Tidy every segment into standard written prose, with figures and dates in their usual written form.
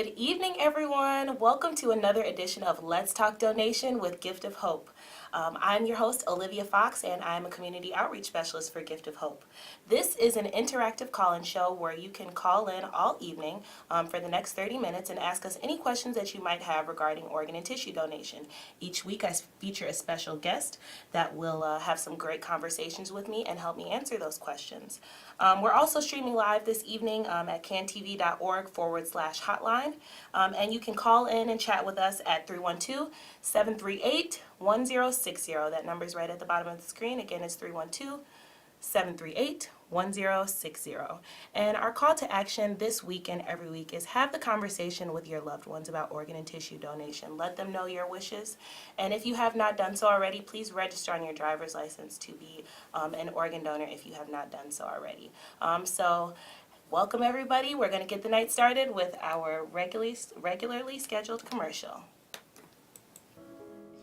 Good evening, everyone. Welcome to another edition of Let's Talk Donation with Gift of Hope. I'm your host, Olivia Fox, and I'm a community outreach specialist for Gift of Hope. This is an interactive call-in show where you can call in all evening for the next 30 minutes and ask us any questions that you might have regarding organ and tissue donation. Each week, I feature a special guest that will have some great conversations with me and help me answer those questions. We're also streaming live this evening at cantv.org/hotline. And you can call in and chat with us at 312-738-1060. That number is right at the bottom of the screen. Again, it's 312-738-1060. And our call to action this week and every week is have the conversation with your loved ones about organ and tissue donation. Let them know your wishes. And if you have not done so already, please register on your driver's license to be an organ donor if you have not done so already. Welcome everybody. We're going to get the night started with our regularly scheduled commercial.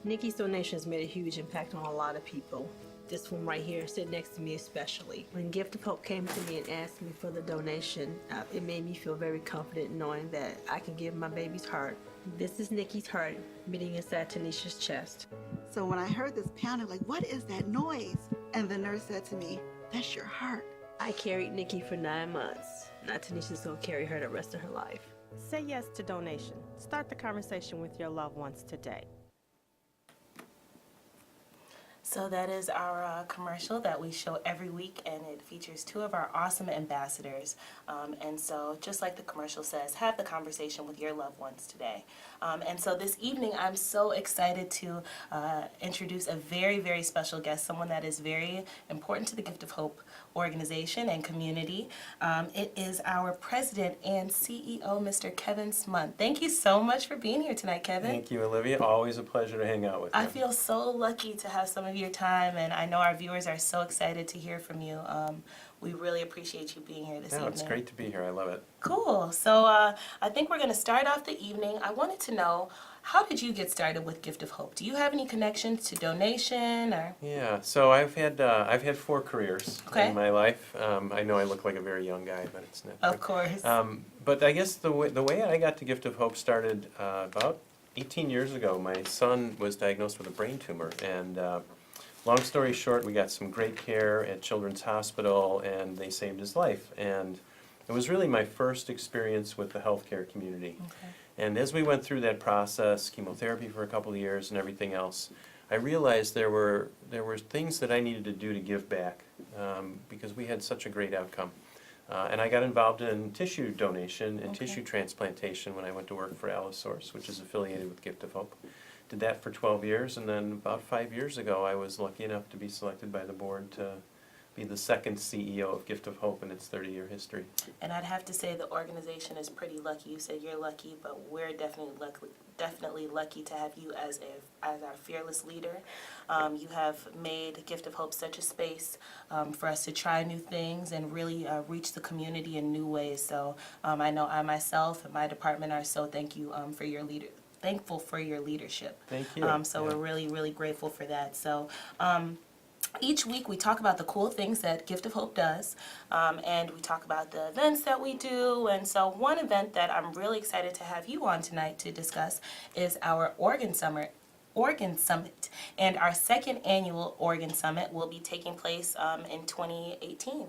Nikki's donation has made a huge impact on a lot of people. This one right here, sitting next to me especially. When Gift of Hope came to me and asked me for the donation, it made me feel very confident knowing that I can give my baby's heart. This is Nikki's heart beating inside Tanisha's chest. So when I heard this pounding, like, what is that noise? And the nurse said to me, that's your heart. I carried Nikki for 9 months. Now Tanisha's gonna carry her the rest of her life. Say yes to donation. Start the conversation with your loved ones today. So that is our commercial that we show every week, and it features two of our awesome ambassadors. And so just like the commercial says, have the conversation with your loved ones today. And so this evening, I'm so excited to introduce a very, very special guest, someone that is very important to the Gift of Hope organization and community. It is our president and CEO, Mr. Kevin Smunt. Thank you so much for being here tonight, Kevin. Thank you, Olivia. Always a pleasure to hang out with you. I feel so lucky to have some of your time, and I know our viewers are so excited to hear from you. We really appreciate you being here this evening. It's great to be here. I love it. Cool. So I think we're going to start off the evening. I wanted to know, how did you get started with Gift of Hope? Do you have any connections to donation or? Yeah. So I've had 4 careers Okay. in my life. I know I look like a very young guy, but it's not. Of course. But I guess the way I got to Gift of Hope started about 18 years ago. My son was diagnosed with a brain tumor, and long story short, we got some great care at Children's Hospital, and they saved his life. And it was really my first experience with the healthcare community. Okay. And as we went through that process, chemotherapy for a couple of years and everything else, I realized there were things that I needed to do to give back because we had such a great outcome. And I got involved in tissue donation and Okay. tissue transplantation when I went to work for Allosource, which is affiliated with Gift of Hope. Did that for 12 years, and then about 5 years ago, I was lucky enough to be selected by the board to be the second CEO of Gift of Hope in its 30-year history. And I'd have to say the organization is pretty lucky. You said you're lucky, but we're definitely lucky to have you as our fearless leader. You have made Gift of Hope such a space for us to try new things and really reach the community in new ways. So I know I myself and my department are so thankful for your leadership. Thank you. So Yeah. we're really, really grateful for that. So each week we talk about the cool things that Gift of Hope does, and we talk about the events that we do. And so one event that I'm really excited to have you on tonight to discuss is our Organ Summit. And our second annual Organ Summit will be taking place in 2018.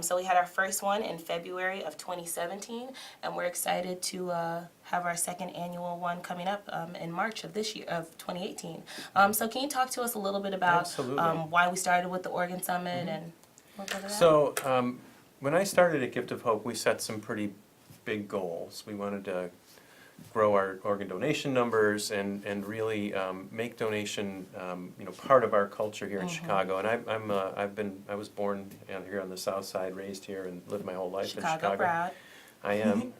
So we had our first one in February of 2017, and we're excited to have our second annual one coming up in March of this year, of 2018. So can you talk to us a little bit about Absolutely. why we started with the Organ Summit and what was that? So when I started at Gift of Hope, we set some pretty big goals. We wanted to grow our organ donation numbers and really make donation part of our culture here in Chicago. And I was born here on the South Side, raised here, and lived my whole life in Chicago. Proud. I am.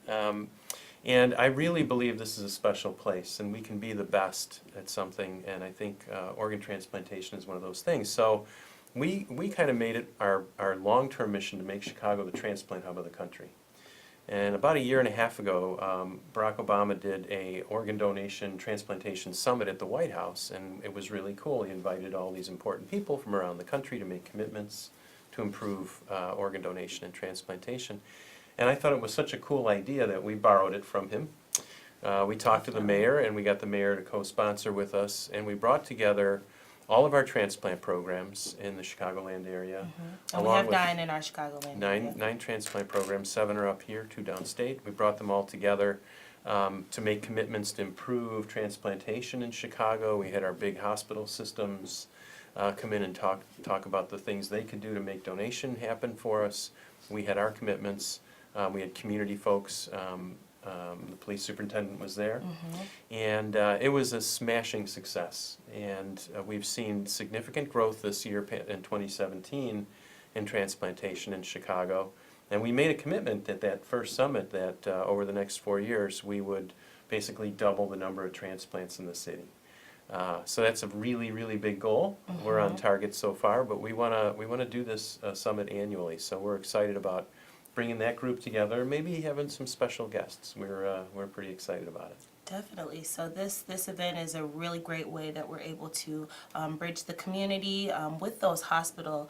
And I really believe this is a special place, and we can be the best at something. And I think organ transplantation is one of those things. So we kind of made it our long-term mission to make Chicago the transplant hub of the country. And about a year and a half ago, Barack Obama did a organ donation transplantation summit at the White House, and it was really cool. He invited all these important people from around the country to make commitments to improve organ donation and transplantation. And I thought it was such a cool idea that we borrowed it from him. We talked to the mayor, and we got the mayor to co-sponsor with us, and we brought together all of our transplant programs in the Chicagoland area. And we along have with 9 in our Chicagoland area. nine transplant programs, 7 are up here, 2 downstate. We brought them all together to make commitments to improve transplantation in Chicago. We had our big hospital systems come in and talk about the things they could do to make donation happen for us. We had our commitments. We had community folks. The police superintendent was there. And it was a smashing success. And we've seen significant growth this year in 2017 in transplantation in Chicago. And we made a commitment at that first summit that over the next 4 years, we would basically double the number of transplants in the city. So that's a really, really big goal. We're on target so far, but we wanna do this summit annually. So we're excited about bringing that group together, maybe having some special guests. We're pretty excited about it. Definitely. So this event is a really great way that we're able to bridge the community with those hospital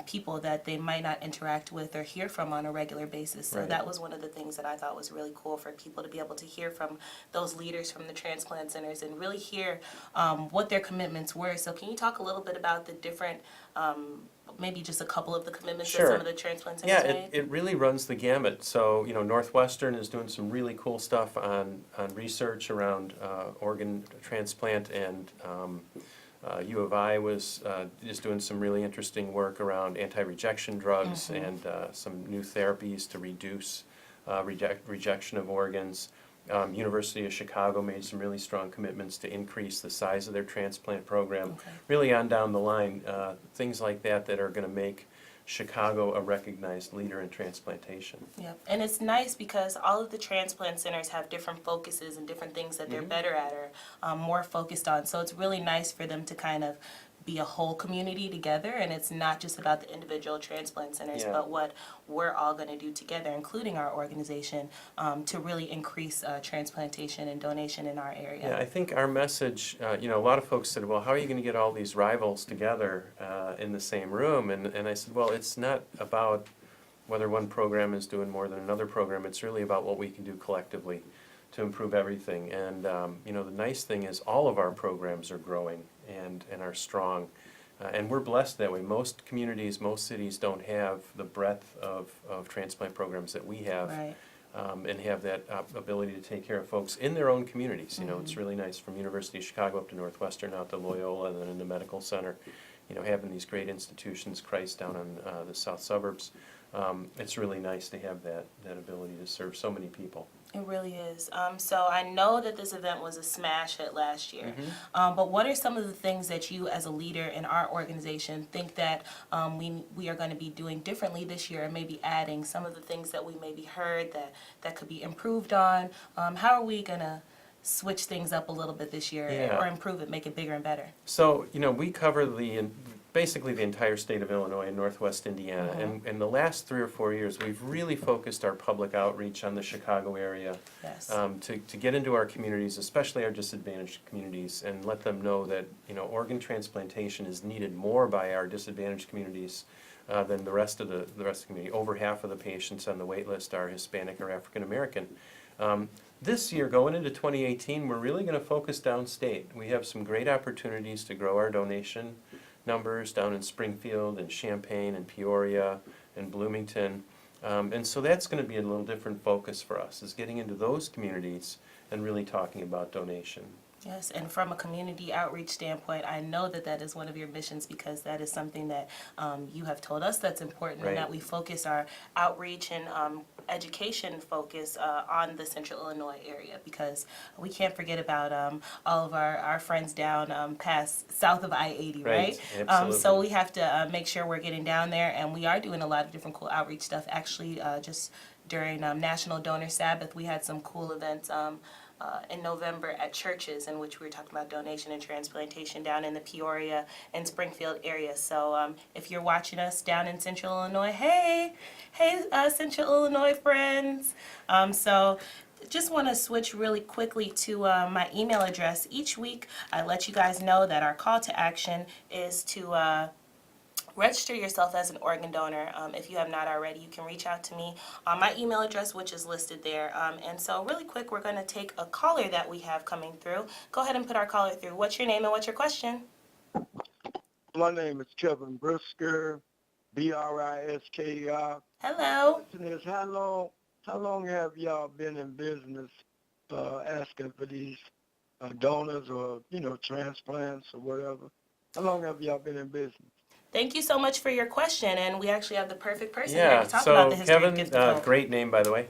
people that they might not interact with or hear from on a regular basis. So Right. that was one of the things that I thought was really cool for people to be able to hear from those leaders from the transplant centers and really hear what their commitments were. So can you talk a little bit about the different, maybe just a couple of the commitments that Sure. some of the transplant centers Yeah, made? it really runs the gamut. So, Northwestern is doing some really cool stuff on research around organ transplant, and U of I was just doing some really interesting work around anti-rejection drugs and some new therapies to reduce rejection of organs. University of Chicago made some really strong commitments to increase the size of their transplant program. Okay. Really on down the line, things like that are going to make Chicago a recognized leader in transplantation. Yep, and it's nice because all of the transplant centers have different focuses and different things that they're better at or more focused on. So it's really nice for them to kind of be a whole community together, and it's not just about the individual transplant centers, Yeah. but what we're all going to do together, including our organization, to really increase transplantation and donation in our area. Yeah, I think our message, a lot of folks said, well, how are you going to get all these rivals together in the same room? And I said, well, it's not about whether one program is doing more than another program. It's really about what we can do collectively to improve everything. And, the nice thing is all of our programs are growing and are strong. And we're blessed that way. Most communities, most cities don't have the breadth of transplant programs that we have. Right. And have that ability to take care of folks in their own communities. It's really nice from University of Chicago up to Northwestern, out to Loyola, and then in the medical center, having these great institutions, Christ down in the south suburbs. It's really nice to have that ability to serve so many people. It really is. So I know that this event was a smash hit last year, but what are some of the things that you as a leader in our organization think that we are going to be doing differently this year, and maybe adding some of the things that we maybe heard that could be improved on? How are we going to switch things up a little bit this year Yeah. or improve it, make it bigger and better? So, we cover basically the entire state of Illinois and Northwest Indiana. And in the last 3 or 4 years, we've really focused our public outreach on the Chicago area. Yes. To get into our communities, especially our disadvantaged communities, and let them know that, organ transplantation is needed more by our disadvantaged communities than the rest of the community. Over half of the patients on the wait list are Hispanic or African American. This year, going into 2018, we're really going to focus downstate. We have some great opportunities to grow our donation numbers down in Springfield and Champaign and Peoria and Bloomington. And so that's going to be a little different focus for us, is getting into those communities and really talking about donation. Yes, and from a community outreach standpoint, I know that that is one of your missions, because that is something that you have told us that's important, Right. and that we focus our outreach and education focus on the Central Illinois area, because we can't forget about all of our friends down past south of I-80, right? Absolutely. So we have to make sure we're getting down there, and we are doing a lot of different cool outreach stuff. Actually, just during National Donor Sabbath, we had some cool events in November at churches, in which we were talking about donation and transplantation down in the Peoria and Springfield area. So if you're watching us down in Central Illinois, hey Central Illinois friends. So just want to switch really quickly to my email address. Each week I let you guys know that our call to action is to register yourself as an organ donor. If you have not already, you can reach out to me on my email address, which is listed there. And so really quick, we're going to take a caller that we have coming through. Go ahead and put our caller through. What's your name and what's your question? My name is Kevin Brisker, Brisker. Hello. Question is, how long have y'all been in business asking for these donors or, transplants or whatever? How long have y'all been in business? Thank you so much for your question, and we actually have the perfect person here to talk about so the history Kevin, of Gift of Hope. great name, by the way.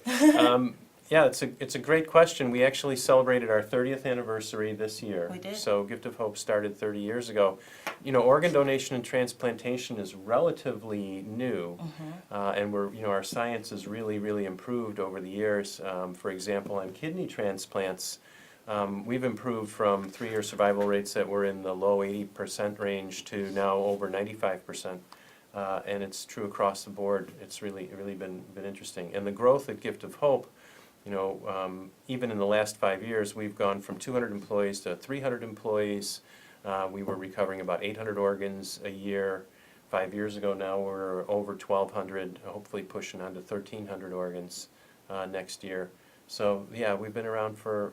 Yeah, it's a great question. We actually celebrated our 30th anniversary this year. We did. So Gift of Hope started 30 years ago. Organ donation and transplantation is relatively new, and our science has really, really improved over the years. For example, on kidney transplants, we've improved from 3-year survival rates that were in the low 80% range to now over 95%. And it's true across the board. It's really been interesting. And the growth at Gift of Hope, even in the last 5 years, we've gone from 200 employees to 300 employees. We were recovering about 800 organs a year 5 years ago. Now we're over 1,200, hopefully pushing on to 1,300 organs next year. So yeah, we've been around for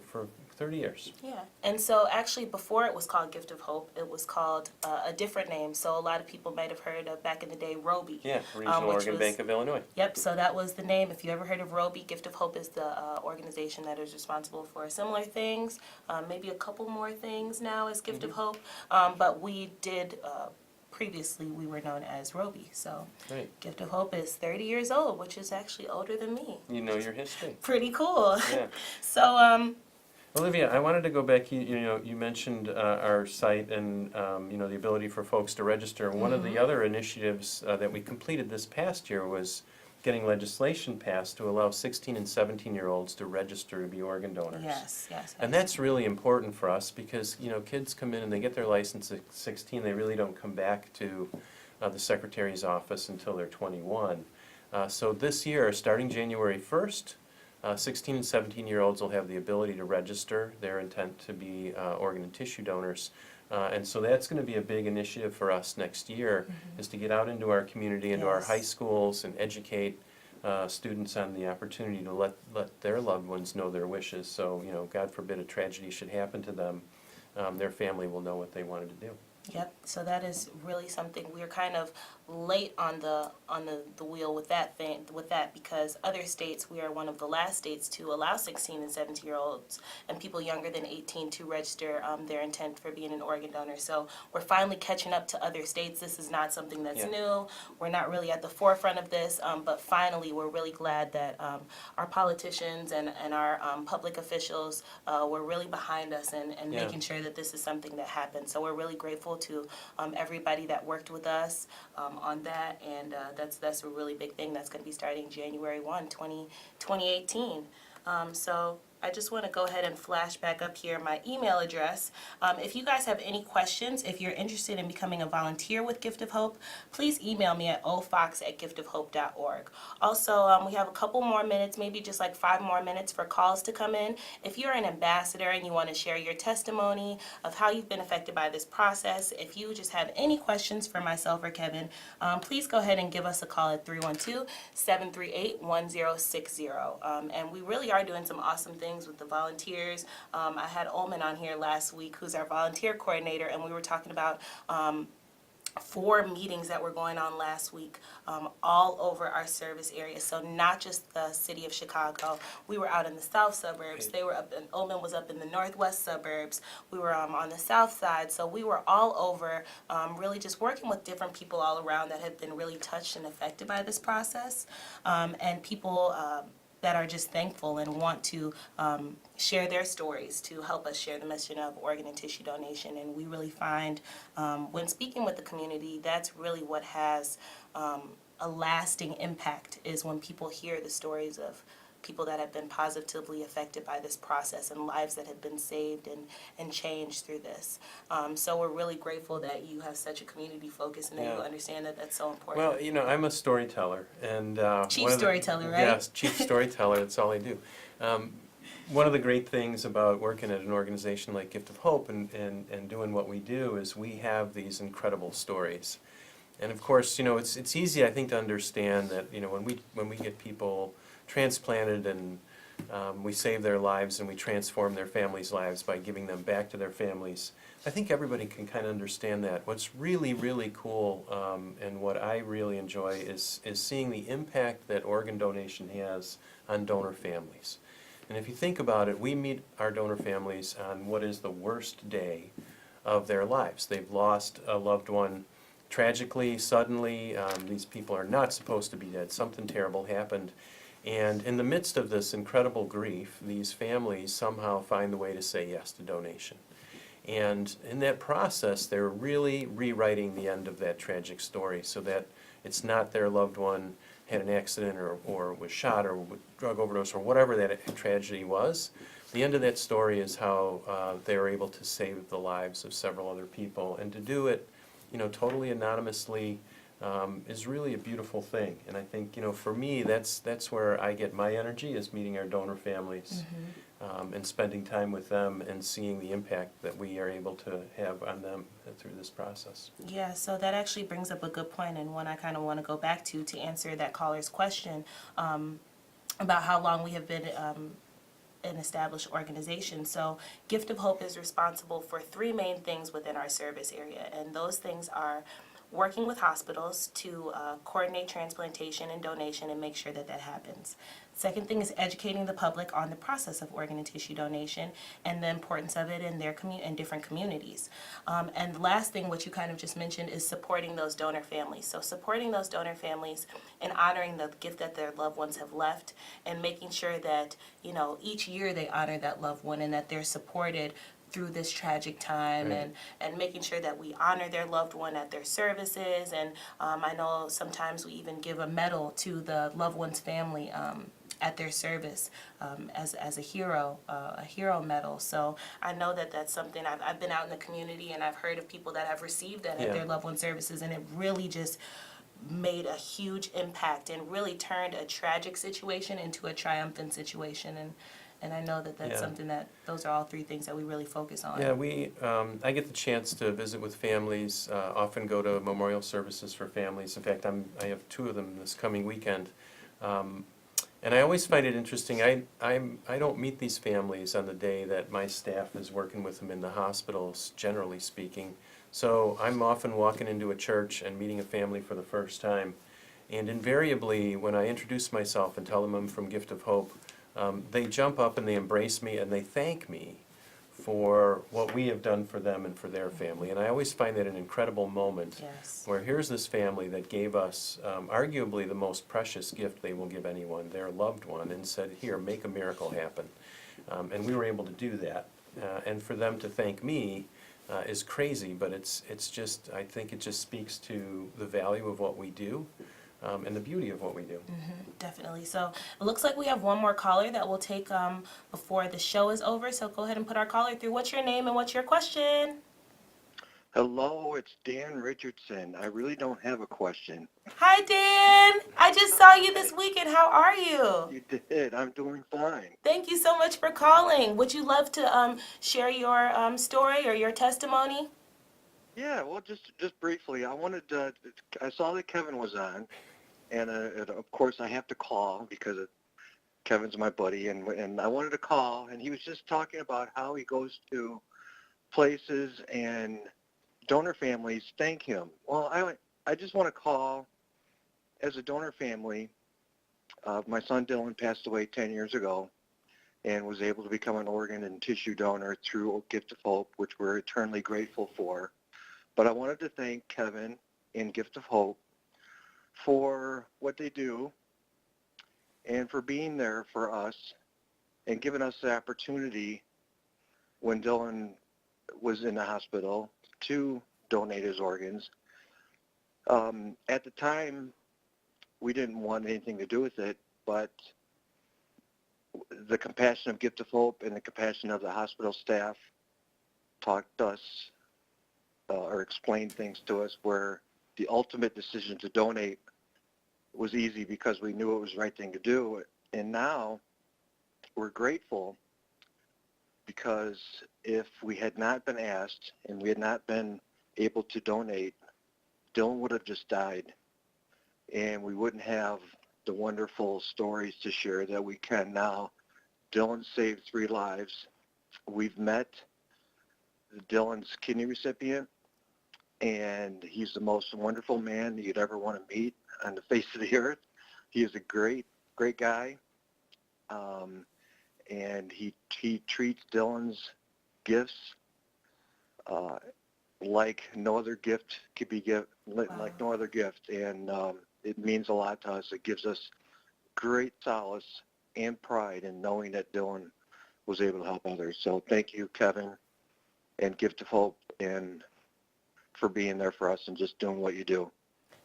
30 years. Yeah, and so actually before it was called Gift of Hope, it was called a different name. So a lot of people might have heard of back in the day Roby. Yeah, Regional which Organ was- Bank of Illinois. Yep, so that was the name. If you ever heard of Roby, Gift of Hope is the organization that is responsible for similar things, maybe a couple more things now as Gift of Hope. But we did, previously we were known as Roby. So Right. Gift of Hope is 30 years old, which is actually older than me. You know your history. Pretty cool. Yeah. So, Olivia, I wanted to go back. You mentioned our site and the ability for folks to register. One of the other initiatives that we completed this past year was getting legislation passed to allow 16 and 17-year-olds to register to be organ donors. yes. And that's really important for us because kids come in and they get their license at 16. They really don't come back to the secretary's office until they're 21. So this year, starting January 1st. 16 and 17-year-olds will have the ability to register their intent to be organ and tissue donors. And so that's going to be a big initiative for us next year, is to get out into our community, into our Yes. high schools, and educate students on the opportunity to let their loved ones know their wishes. So, God forbid a tragedy should happen to them, their family will know what they wanted to do. Yep. So that is really something. We're kind of late on the wheel with that because other states, we are one of the last states to allow 16 and 17-year-olds and people younger than 18 to register their intent for being an organ donor. So we're finally catching up to other states. This is not something that's Yeah. new. We're not really at the forefront of this, but finally we're really glad that our politicians and our public officials were really behind us and Yeah. making sure that this is something that happens. So we're really grateful to everybody that worked with us on that, and that's a really big thing that's going to be starting January 1, 2018. So I just want to go ahead and flash back up here my email address. If you guys have any questions, if you're interested in becoming a volunteer with Gift of Hope, please email me at ofox@giftofhope.org. Also, we have a couple more minutes, maybe just like 5 more minutes for calls to come in. If you're an ambassador and you want to share your testimony of how you've been affected by this process, if you just have any questions for myself or Kevin, please go ahead and give us a call at 312-738-1060. And we really are doing some awesome things with the volunteers. I had Olman on here last week, who's our volunteer coordinator, and we were talking about 4 meetings that were going on last week all over our service area. So not just the city of Chicago. We were out in the south suburbs. They were up in, Olman was up in the northwest suburbs. We were on the south side. So we were all over really just working with different people all around that have been really touched and affected by this process. And people that are just thankful and want to share their stories to help us share the mission of organ and tissue donation. And we really find when speaking with the community, that's really what has a lasting impact, is when people hear the stories of people that have been positively affected by this process and lives that have been saved and changed through this. So we're really grateful that you have such a community focus and that you Yeah. understand that that's so important. Well, I'm a storyteller, and Chief one of the- storyteller, right? Yes, chief storyteller. That's all I do. One of the great things about working at an organization like Gift of Hope and doing what we do is we have these incredible stories. And of course, it's easy, I think, to understand that, when we get people transplanted and we save their lives and we transform their families' lives by giving them back to their families, I think everybody can kind of understand that. What's really, really cool, and what I really enjoy is seeing the impact that organ donation has on donor families. And if you think about it, we meet our donor families on what is the worst day of their lives. They've lost a loved one tragically, suddenly. These people are not supposed to be dead. Something terrible happened. And in the midst of this incredible grief, these families somehow find the way to say yes to donation. And in that process, they're really rewriting the end of that tragic story so that it's not their loved one had an accident or was shot or with drug overdose or whatever that tragedy was. The end of that story is how they were able to save the lives of several other people. And to do it, totally anonymously is really a beautiful thing. And I think, for me, that's where I get my energy, is meeting our donor families. And spending time with them and seeing the impact that we are able to have on them through this process. Yeah, so that actually brings up a good point, and one I kind of want to go back to answer that caller's question about how long we have been an established organization. So Gift of Hope is responsible for three main things within our service area, and those things are working with hospitals to coordinate transplantation and donation and make sure that that happens. Second thing is educating the public on the process of organ and tissue donation and the importance of it in their in different communities. And the last thing, what you kind of just mentioned, is supporting those donor families. So supporting those donor families and honoring the gift that their loved ones have left, and making sure that, each year they honor that loved one and that they're supported through this tragic time. Right. And making sure that we honor their loved one at their services. And I know sometimes we even give a medal to the loved one's family at their service as a hero medal. So I know that that's something I've been out in the community and I've heard of people that have received that at Yeah. their loved one services, and it really just made a huge impact and really turned a tragic situation into a triumphant situation. And I know that that's Yeah. something that, those are all three things that we really focus on. Yeah, I get the chance to visit with families, often go to memorial services for families. In fact, I have two of them this coming weekend. And I always find it interesting. I don't meet these families on the day that my staff is working with them in the hospitals, generally speaking. So I'm often walking into a church and meeting a family for the first time. And invariably, when I introduce myself and tell them I'm from Gift of Hope, they jump up and they embrace me and they thank me for what we have done for them and for their family. And I always find that an incredible moment. Yes. Where here's this family that gave us arguably the most precious gift they will give anyone, their loved one, and said, here, make a miracle happen. And we were able to do that. And for them to thank me is crazy, but it's just, I think it just speaks to the value of what we do and the beauty of what we do. Definitely. So it looks like we have one more caller that we'll take before the show is over. So go ahead and put our caller through. What's your name and what's your question? Hello, it's Dan Richardson. I really don't have a question. Hi, Dan. I just saw you this weekend. How are you? You did. I'm doing fine. Thank you so much for calling. Would you love to share your story or your testimony? Yeah, well, just briefly, I wanted to, I saw that Kevin was on, and of course I have to call because Kevin's my buddy, and I wanted to call, and he was just talking about how he goes to places and donor families thank him. Well, I just want to call as a donor family. My son Dylan passed away 10 years ago and was able to become an organ and tissue donor through Gift of Hope, which we're eternally grateful for. But I wanted to thank Kevin and Gift of Hope for what they do and for being there for us and giving us the opportunity when Dylan was in the hospital to donate his organs. At the time, we didn't want anything to do with it, but the compassion of Gift of Hope and the compassion of the hospital staff talked us or explained things to us where the ultimate decision to donate was easy because we knew it was the right thing to do. And now we're grateful because if we had not been asked and we had not been able to donate Dylan would have just died, and we wouldn't have the wonderful stories to share that we can now. Dylan saved 3 lives. We've met Dylan's kidney recipient, and he's the most wonderful man you'd ever want to meet on the face of the earth. He is a great, great guy, and he treats Dylan's gifts like no other gift could be like no other gift, and it means a lot to us. It gives us great solace and pride in knowing that Dylan was able to help others. So thank you, Kevin, and Gift of Hope, and for being there for us and just doing what you do.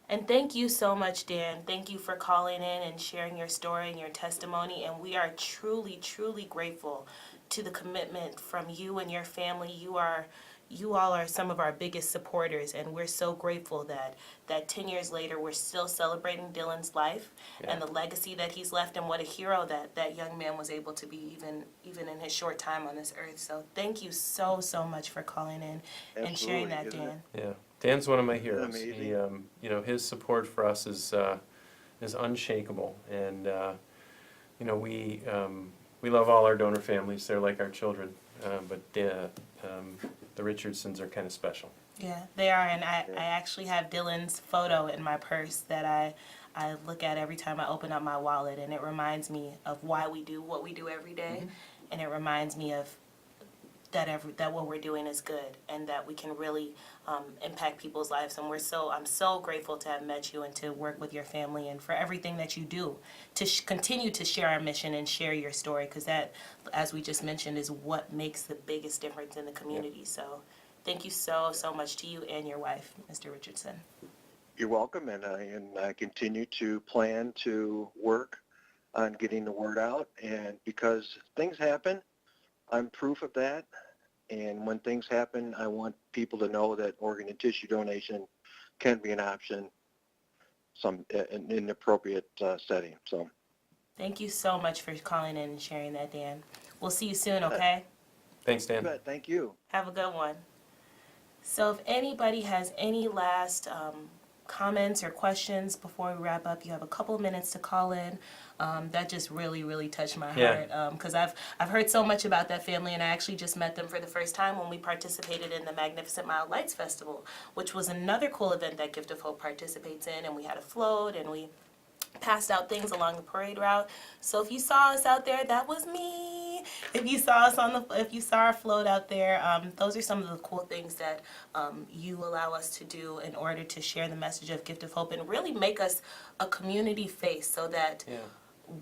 And thank you so much, Dan. Thank you for calling in and sharing your story and your testimony. And we are truly, truly grateful to the commitment from you and your family. You all are some of our biggest supporters, and we're so grateful that 10 years later we're still celebrating Dylan's life and the legacy that he's left, and what a hero that young man was able to be even in his short time on this earth. So thank you so much for calling in and sharing that, Absolutely, Dan. Yeah, Dan's one of my heroes. Amazing. He, you know, his support for us is unshakable, and you know, we love all our donor families. They're like our children, but the Richardsons are kind of special. Yeah, they are, and I actually have Dylan's photo in my purse that I look at every time I open up my wallet, and it reminds me of why we do what we do every day, and it reminds me of that what we're doing is good, and that we can really impact people's lives. And I'm so grateful to have met you and to work with your family, and for everything that you do to continue to share our mission and share your story, because that, as we just mentioned, is what makes the biggest difference in the community. So thank you so much to you and your wife, Mr. Richardson. You're welcome, and I continue to plan to work on getting the word out, and because things happen, I'm proof of that. And when things happen, I want people to know that organ and tissue donation can be an option in an appropriate setting. So Thank you so much for calling in and sharing that, Dan. We'll see you soon, okay? Thanks, Dan. thank you. Have a good one. So if anybody has any last comments or questions before we wrap up, you have a couple minutes to call in. That just really touched my Yeah. heart, because I've heard so much about that family, and I actually just met them for the first time when we participated in the Magnificent Mild Lights Festival, which was another cool event that Gift of Hope participates in, and we had a float, and we passed out things along the parade route. So if you saw us out there, that was me. If you saw us if you saw our float out there, those are some of the cool things that you allow us to do in order to share the message of Gift of Hope and really make us a community face, so that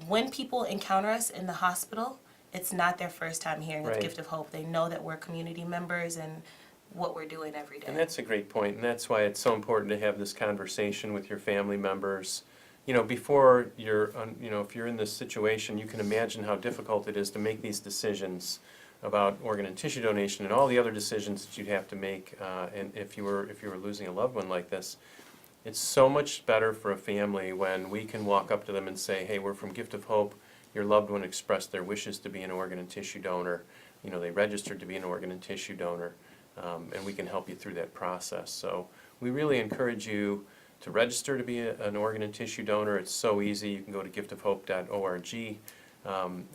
when people encounter us in the hospital, it's not their first time hearing of Right. Gift of Hope. They know that we're community members and what we're doing every day. And that's a great point, and that's why it's so important to have this conversation with your family members. You know, before you're, you know, if you're in this situation, you can imagine how difficult it is to make these decisions about organ and tissue donation and all the other decisions that you'd have to make. And if you were losing a loved one like this, it's so much better for a family when we can walk up to them and say, "Hey, we're from Gift of Hope. Your loved one expressed their wishes to be an organ and tissue donor. You know, they registered to be an organ and tissue donor, and we can help you through that process." So we really encourage you to register to be an organ and tissue donor. It's so easy. You can go to giftofhope.org,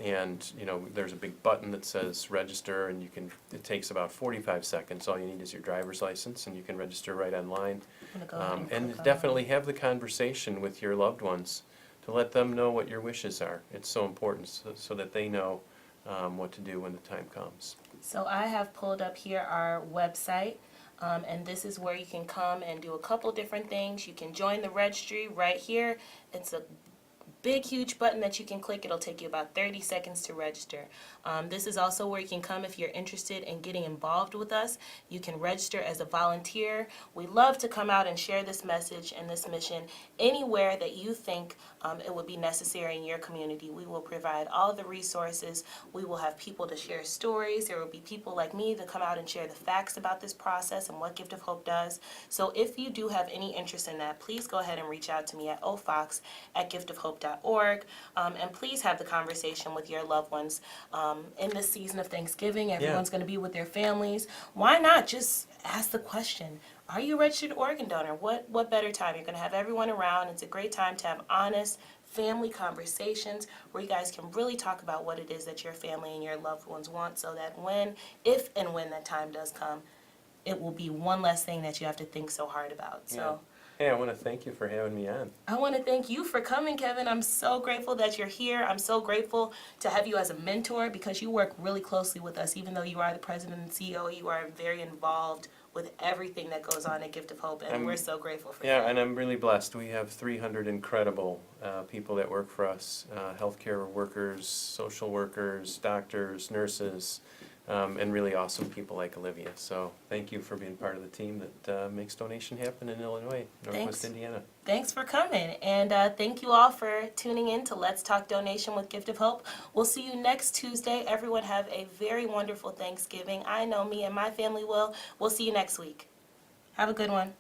and you know, there's a big button that says register, and it takes about 45 seconds. All you need is your driver's license, and you can register right online. I'm gonna go ahead and And click on definitely have the conversation with your loved ones to let them know what your wishes are. It's so important so that they know what to do when the time comes. So I have pulled up here our website, and this is where you can come and do a couple different things. You can join the registry right here. It's a big, huge button that you can click. It'll take you about 30 seconds to register. This is also where you can come if you're interested in getting involved with us. You can register as a volunteer. We love to come out and share this message and this mission anywhere that you think it would be necessary in your community. We will provide all the resources. We will have people to share stories. There will be people like me to come out and share the facts about this process and what Gift of Hope does. So if you do have any interest in that, please go ahead and reach out to me at ofox@giftofhope.org, and please have the conversation with your loved ones. In this season of Thanksgiving, everyone's going to be with their families. Why not just ask the question, are you a registered organ donor? What better time? You're going to have everyone around. It's a great time to have honest family conversations where you guys can really talk about what it is that your family and your loved ones want, so that if and when that time does come, it will be one less thing that you have to think so hard about. So. Hey, I want to thank you for having me on. I want to thank you for coming, Kevin. I'm so grateful that you're here. I'm so grateful to have you as a mentor, because you work really closely with us. Even though you are the president and CEO, you are very involved with everything that goes on at Gift of Hope, and we're so grateful for Yeah, that. and I'm really blessed. We have 300 incredible people that work for us, healthcare workers, social workers, doctors, nurses, and really awesome people like Olivia. So thank you for being part of the team that makes donation happen in Illinois, Northwest Thanks. Indiana. Thanks for coming, and thank you all for tuning in to Let's Talk Donation with Gift of Hope. We'll see you next Tuesday. Everyone have a very wonderful Thanksgiving. I know me and my family will. We'll see you next week. Have a good one.